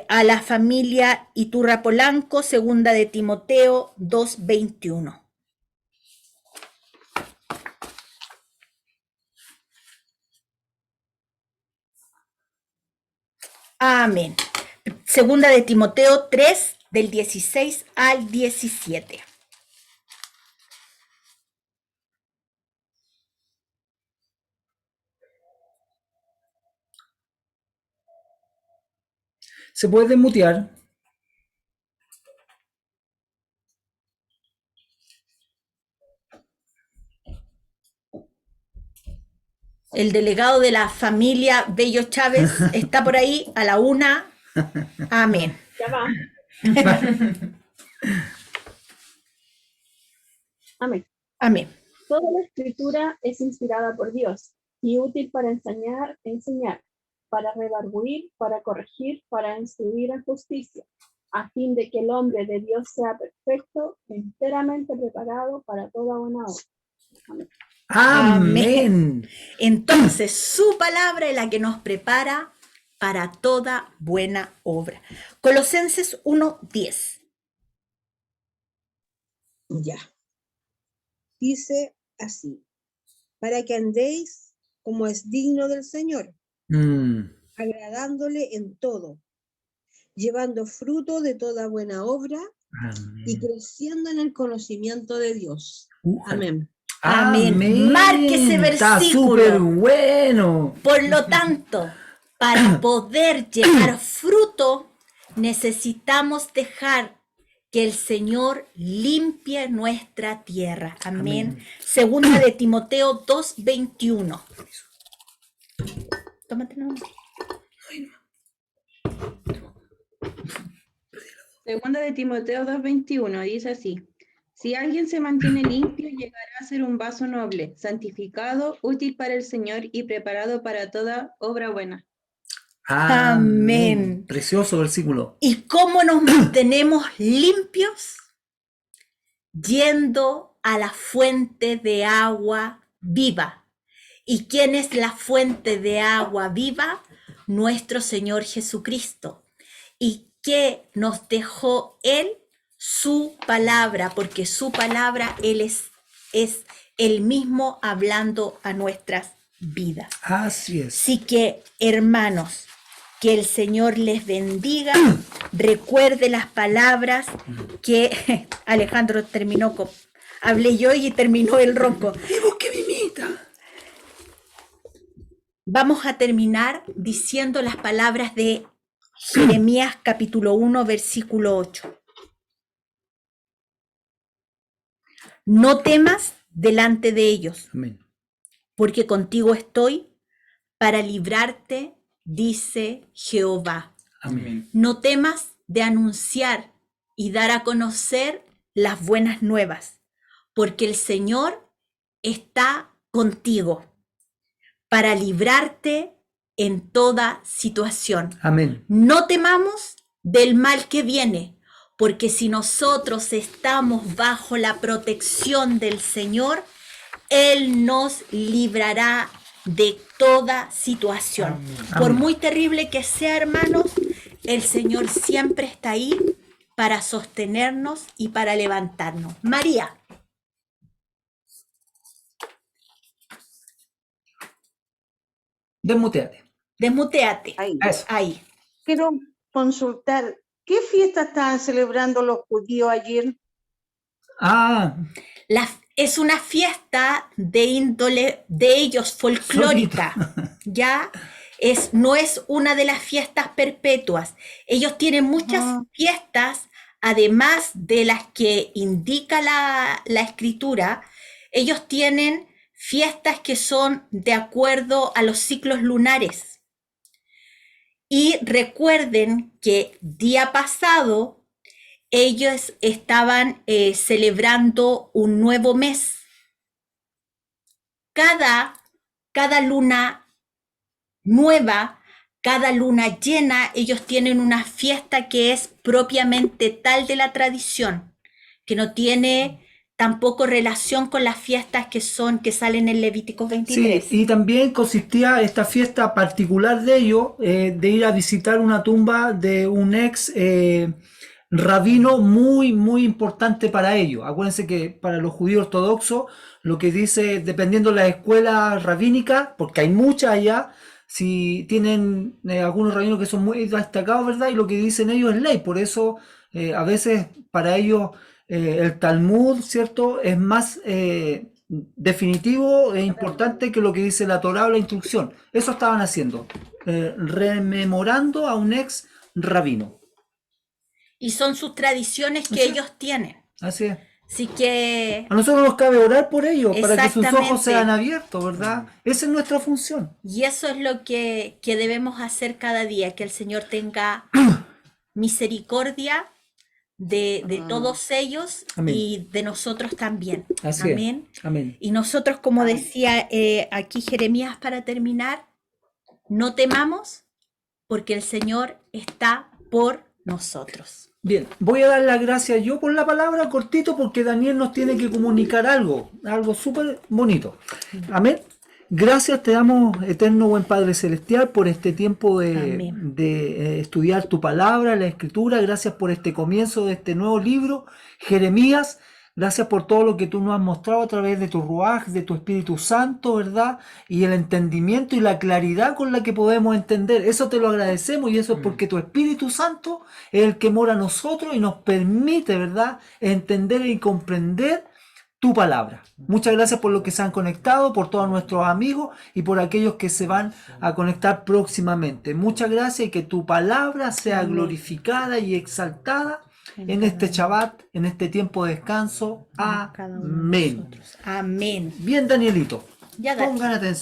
a la familia Iturra Polanco, segunda de Timoteo 2:21. Amén. Segunda de Timoteo 3, del 16 al 17. ¿Se puede desmutear? El delegado de la familia Bello Chávez está por ahí a la 1. Amén. Ya va. Amén. Amén. Toda la escritura es inspirada por Dios y útil para enseñar, para redarguir, para corregir, para instruir en justicia, a fin de que el hombre de Dios sea perfecto, enteramente preparado para toda buena obra. Amén. Amén. Entonces, su palabra es la que nos prepara para toda buena obra. Colosenses 1:10. Ya. Dice así: para que andéis como es digno del Señor, agradándole en todo, llevando fruto de toda buena obra y creciendo en el conocimiento de Dios. Amén. Amén. Marque ese Está versículo. súper bueno. Por lo tanto, para poder llevar fruto, necesitamos dejar que el Señor limpie nuestra tierra. Amén. Segunda de Timoteo 2:21. Tómate una. Segunda de Timoteo 2:21 dice así: si alguien se mantiene limpio, llegará a ser un vaso noble, santificado, útil para el Señor y preparado para toda obra buena. Amén. Precioso versículo. ¿Y cómo nos mantenemos limpios? Yendo a la fuente de agua viva. ¿Y quién es la fuente de agua viva? Nuestro Señor Jesucristo. ¿Y qué nos dejó Él? Su palabra, porque su palabra Él es Él mismo hablando a nuestras vidas. Así es. Así que, hermanos, que el Señor les bendiga. Recuerde las palabras que Alejandro terminó con. Hablé yo y terminó el ronco. ¡Y vos qué mimita! Vamos a terminar diciendo las palabras de Jeremías capítulo 1, versículo 8. No temas delante de ellos, Amén. porque contigo estoy para librarte, dice Jehová. Amén. No temas de anunciar y dar a conocer las buenas nuevas, porque el Señor está contigo para librarte en toda situación. Amén. No temamos del mal que viene, porque si nosotros estamos bajo la protección del Señor, Él nos librará de toda situación. Amén. Por Amén. muy terrible que sea, hermanos, el Señor siempre está ahí para sostenernos y para levantarnos. María. Desmuteate. Desmuteate. Ahí. Eso. Ahí. Quiero consultar, ¿qué fiesta estaban celebrando los judíos ayer? Ah, Es una fiesta de índole de ellos folclórica, ¿ya? No es una de las fiestas perpetuas. Ellos tienen muchas fiestas, además de las que indica la escritura. Ellos tienen fiestas que son de acuerdo a los ciclos lunares. Y recuerden que día pasado ellos estaban celebrando un nuevo mes. Cada luna nueva, cada luna llena, ellos tienen una fiesta que es propiamente tal de la tradición, que no tiene tampoco relación con las fiestas que salen en Levítico 23. sí, y también consistía esta fiesta particular de ellos, de ir a visitar una tumba de un ex rabino muy, muy importante para ellos. Acuérdense que para los judíos ortodoxos, lo que dice, dependiendo de la escuela rabínica, porque hay muchas allá, si tienen algunos rabinos que son muy destacados, ¿verdad? Y lo que dicen ellos es ley, por eso a veces para ellos el Talmud, ¿cierto? Es más definitivo e importante que lo que dice la Torá o la instrucción. Eso estaban haciendo, rememorando a un ex rabino. Y son sus tradiciones que ellos tienen. Así es. Así que... A nosotros nos cabe orar por ellos, para que sus ojos Exactamente. sean abiertos, ¿verdad? Esa es nuestra función. Y eso es lo que debemos hacer cada día, que el Señor tenga misericordia de todos ellos. Amén. Y de nosotros también. Así es. Amén. Amén. Y nosotros, como decía aquí Jeremías para terminar, no temamos porque el Señor está por nosotros. Bien, voy a dar las gracias yo por la palabra cortito porque Daniel nos tiene que comunicar algo súper bonito. Amén. Gracias te damos, eterno buen Padre Celestial, por este tiempo de estudiar tu palabra, la Escritura. Gracias por este comienzo de este nuevo libro, Jeremías. Gracias por todo lo que tú nos has mostrado a través de tu Ruaj, de tu Espíritu Santo, ¿verdad? Y el entendimiento y la claridad con la que podemos entender. Eso te lo agradecemos y eso es porque tu Espíritu Santo es el que mora en nosotros y nos permite, ¿verdad?, entender y comprender tu palabra. Muchas gracias por los que se han conectado, por todos nuestros amigos y por aquellos que se van a conectar próximamente. Muchas gracias y que tu palabra sea glorificada y exaltada en este Shabbat, en este tiempo de descanso. Amén. Amén. Bien, Danielito. Ya, Dani. Pongan atención.